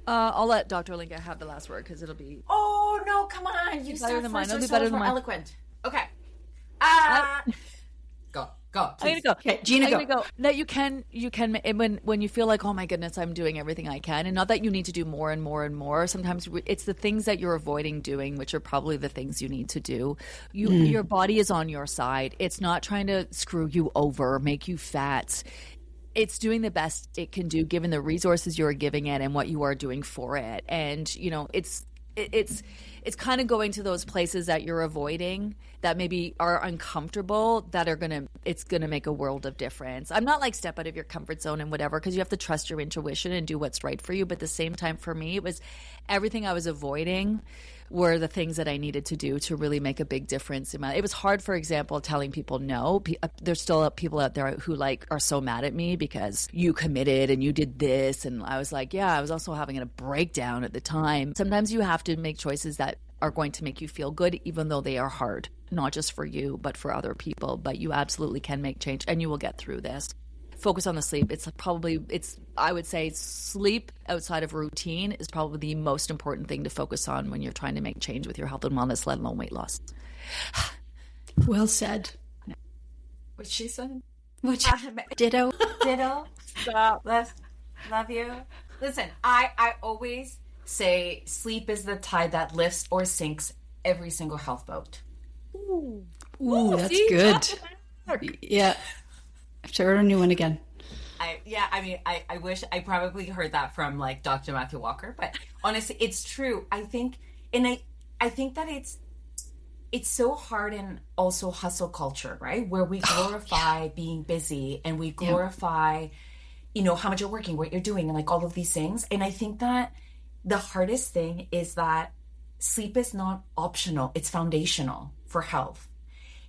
Speaker 3: I'll let Dr. Olinca have the last word because it'll be.
Speaker 4: Oh no! Come on, you start first. It'll be better than mine. Eloquent. Okay. Go.
Speaker 3: I'm gonna go.
Speaker 2: Okay, Gina,
Speaker 3: go. That you can when you feel like, oh my goodness, I'm doing everything I can, and not that you need to do more and more and more. Sometimes it's the things that you're avoiding doing, which are probably the things you need to do. Your body is on your side. It's not trying to screw you over, make you fat. It's doing the best it can do given the resources you're giving it and what you are doing for it. And it's kind of going to those places that you're avoiding that maybe are uncomfortable that are it's gonna make a world of difference. I'm not like step out of your comfort zone and whatever, because you have to trust your intuition and do what's right for you. But at the same time, for me, it was everything I was avoiding were the things that I needed to do to really make a big difference. It was hard, for example, telling people no. There's still people out there who are so mad at me because you committed and you did this. And I was like, I was also having a breakdown at the time. Sometimes you have to make choices that are going to make you feel good, even though they are hard, not just for you, but for other people. But you absolutely can make change and you will get through this. Focus on the sleep. I would say sleep outside of routine is probably the most important thing to focus on when you're trying to make change with your health and wellness, let alone weight loss.
Speaker 2: Well said.
Speaker 4: What she said?
Speaker 2: Ditto.
Speaker 4: Stop. Love you. Listen, I always say sleep is the tide that lifts or sinks every single health boat.
Speaker 2: Ooh, that's good. Yeah. I have to order a new one again.
Speaker 4: I wish I probably heard that from like Dr. Matthew Walker, but honestly, it's true. I think that it's so hard in also hustle culture, right? Where we glorify being busy and we glorify, how much you're working, what you're doing, and like all of these things. And I think that the hardest thing is that sleep is not optional. It's foundational for health.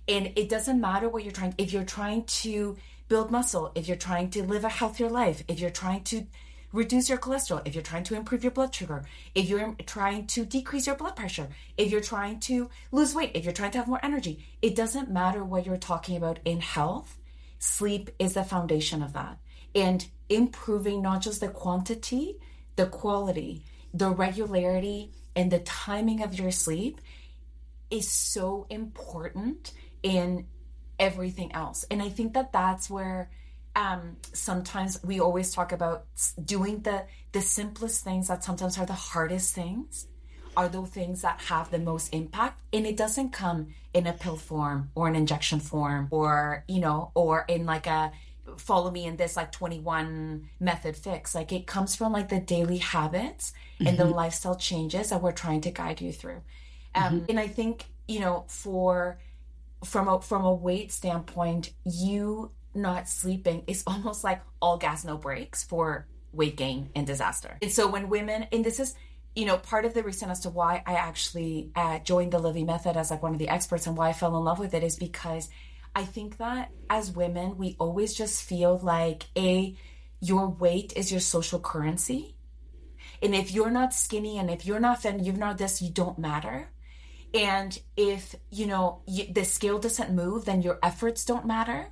Speaker 4: And it doesn't matter what if you're trying to build muscle, if you're trying to live a healthier life, if you're trying to reduce your cholesterol, if you're trying to improve your blood sugar, if you're trying to decrease your blood pressure, if you're trying to lose weight, if you're trying to have more energy, it doesn't matter what you're talking about in health. Sleep is the foundation of that. And improving not just the quantity, the quality, the regularity, and the timing of your sleep is so important in everything else. And I think that that's where sometimes we always talk about doing the simplest things that sometimes are the hardest things are the things that have the most impact. And it doesn't come in a pill form or an injection form or in like a follow me in this like 21 method fix. Like it comes from like the daily habits and the lifestyle changes that we're trying to guide you through. And I think, you know, from a weight standpoint, you not sleeping is almost like all gas, no brakes for weight gain and disaster. And so when women, and this is, you know, part of the reason as to why I actually joined the Livy Method as like one of the experts and why I fell in love with it is because I think that as women, we always just feel like your weight is your social currency. And if you're not skinny and if you're not thin, you're not this, you don't matter. And if, you know, the scale doesn't move, then your efforts don't matter.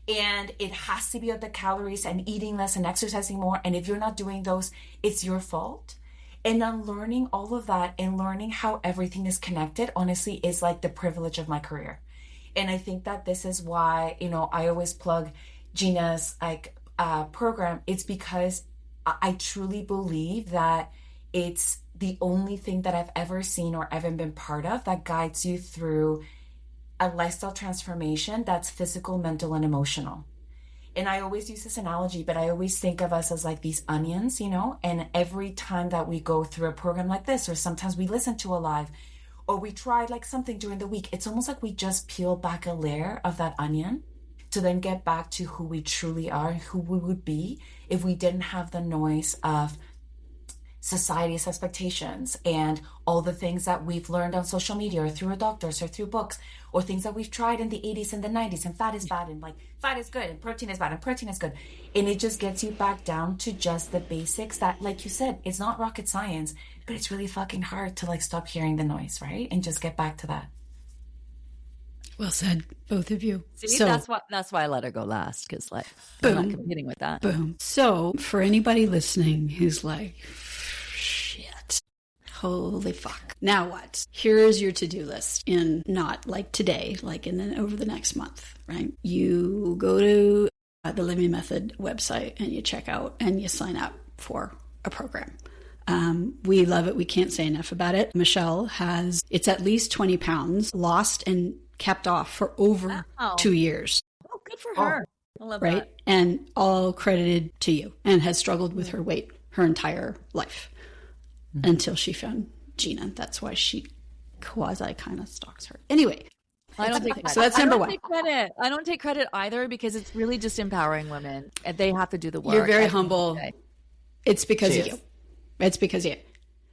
Speaker 4: And it has to be of the calories and eating less and exercising more. And if you're not doing those, it's your fault. And unlearning all of that and learning how everything is connected, honestly, is like the privilege of my career. And I think that this is why, you know, I always plug Gina's like program. It's because I truly believe that it's the only thing that I've ever seen or ever been part of that guides you through a lifestyle transformation that's physical, mental, and emotional. And I always use this analogy, but I always think of us as like these onions, you know, and every time that we go through a program like this, or sometimes we listen to a live, or we try like something during the week, it's almost like we just peel back a layer of that onion to then get back to who we truly are, who we would be if we didn't have the noise of society's expectations and all the things that we've learned on social media or through our doctors or through books or things that we've tried in the 80s and the 90s, and fat is bad and like fat is good and protein is bad and protein is good. And it just gets you back down to just the basics that, like you said, it's not rocket science, but it's really fucking hard to like stop hearing the noise, right? And just get back to that.
Speaker 2: Well said, both of you.
Speaker 3: See, so that's why I let her go last, because like I'm not competing with that.
Speaker 2: Boom. So for anybody listening who's like, shit, holy fuck, now what? Here's your to-do list in not like today, like over the next month, right? You go to the Livy Method website and you check out and you sign up for a program. We love it. We can't say enough about it. Mikelle it's at least 20 pounds lost and kept off for over 2 years.
Speaker 3: Oh, good for her. I love
Speaker 2: right?
Speaker 3: that.
Speaker 2: And all credited to you, and has struggled with her weight her entire life until she found Gina. That's why she quasi kind of stalks her. Anyway,
Speaker 3: I don't take credit.
Speaker 2: So that's number one.
Speaker 3: I don't take credit either, because it's really just empowering women, and they have to do the work.
Speaker 2: You're very humble. It's because of you. It's because of you.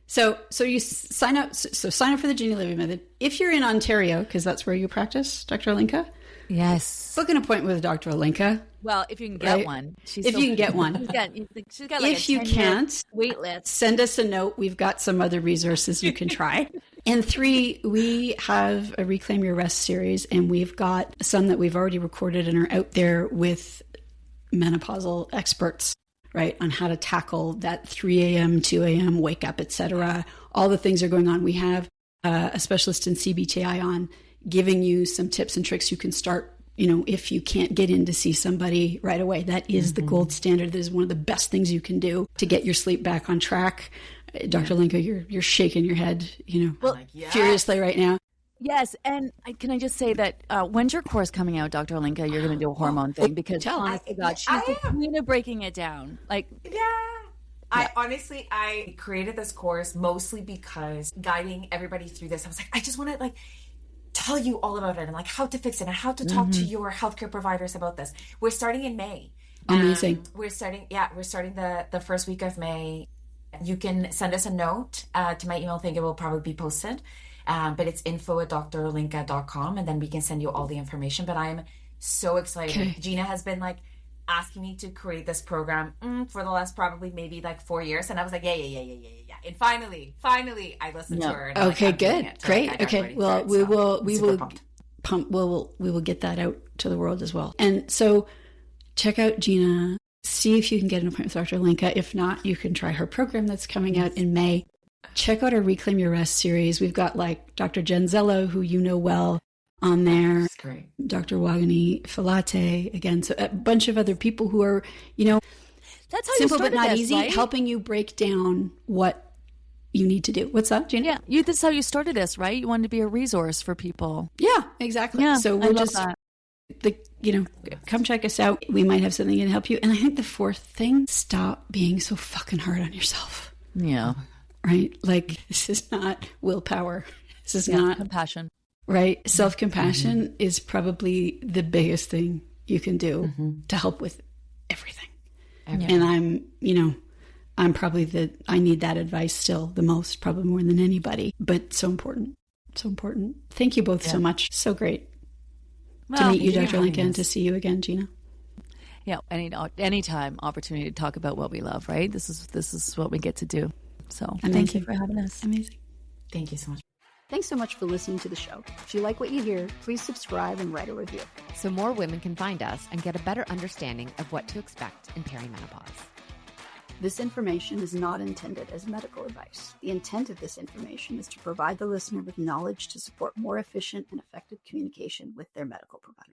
Speaker 2: So you sign up. So sign up for the Gina Livy Method. If you're in Ontario, because that's where you practice, Dr. Olinca.
Speaker 3: Yes.
Speaker 2: Book an appointment with Dr. Olinca.
Speaker 3: Well, if you can get one.
Speaker 2: If you can get one.
Speaker 3: She's got like
Speaker 2: if you can't,
Speaker 3: wait list.
Speaker 2: Send us a note. We've got some other resources you can try. And 3, we have a Reclaim Your Rest series, and we've got some that we've already recorded and are out there with menopausal experts, right, on how to tackle that 3 a.m., 2 a.m., wake up, etc. All the things are going on. We have a specialist in CBTI on, giving you some tips and tricks you can start, you know, if you can't get in to see somebody right away. That is the gold standard. That is one of the best things you can do to get your sleep back on track. Dr. Olinca, you're shaking your head, you know, furiously right now.
Speaker 3: Yes, and can I just say that when's your course coming out, Dr. Olinca? You're going to do a hormone thing, because honest to God, she's the queen of breaking it down. Like,
Speaker 4: I created this course mostly because guiding everybody through this, I was like, I just want to like tell you all about it and like how to fix it and how to talk to your healthcare providers about this. We're starting in May.
Speaker 2: Amazing.
Speaker 4: We're starting the first week of May. You can send us a note to my email. I think it will probably be posted. But it's info@drolinca.com, and then we can send you all the information. But I'm so excited. Okay. Gina has been like asking me to create this program for the last probably maybe like 4 years, and I was like, yeah. And finally, I listened to her. And
Speaker 2: okay, good, great. Okay, well, we will get that out to the world as well. And so, check out Gina. See if you can get an appointment with Dr. Olinca. If not, you can try her program that's coming out in May. Check out our Reclaim Your Rest series. We've got like Dr. Jen Zello, who you know well, on there.
Speaker 4: That's great.
Speaker 2: Dr. Wagani Filate, again. So a bunch of other people who are, you know,
Speaker 3: that's how
Speaker 2: simple
Speaker 3: you
Speaker 2: but not
Speaker 3: this,
Speaker 2: easy,
Speaker 3: right?
Speaker 2: helping you break down what you need to do. What's up, Gina?
Speaker 3: Yeah, this is how you started this, right? You wanted to be a resource for people.
Speaker 2: Yeah, exactly.
Speaker 3: Yeah,
Speaker 2: so we'll just, come check us out. We might have something to help you. And I think the 4th thing, stop being so fucking hard on yourself.
Speaker 3: Yeah.
Speaker 2: right? Like, this is not willpower. This is not
Speaker 3: compassion.
Speaker 2: Right. Self-compassion is probably the biggest thing you can do to help with everything. And I'm probably I need that advice still the most, probably more than anybody, but so important. So important. Thank you both so much. So great to meet you, Dr. Olinca, and to see you again, Gina.
Speaker 3: Yeah. Anytime opportunity to talk about what we love, right? This is what we get to do. So
Speaker 2: Amazing.
Speaker 3: Thank you for having us.
Speaker 2: Amazing.
Speaker 4: Thank you so much.
Speaker 2: Thanks so much for listening to the show. If you like what you hear, please subscribe and write a review.
Speaker 1: So more women can find us and get a better understanding of what to expect in perimenopause.
Speaker 2: This information is not intended as medical advice. The intent of this information is to provide the listener with knowledge to support more efficient and effective communication with their medical provider.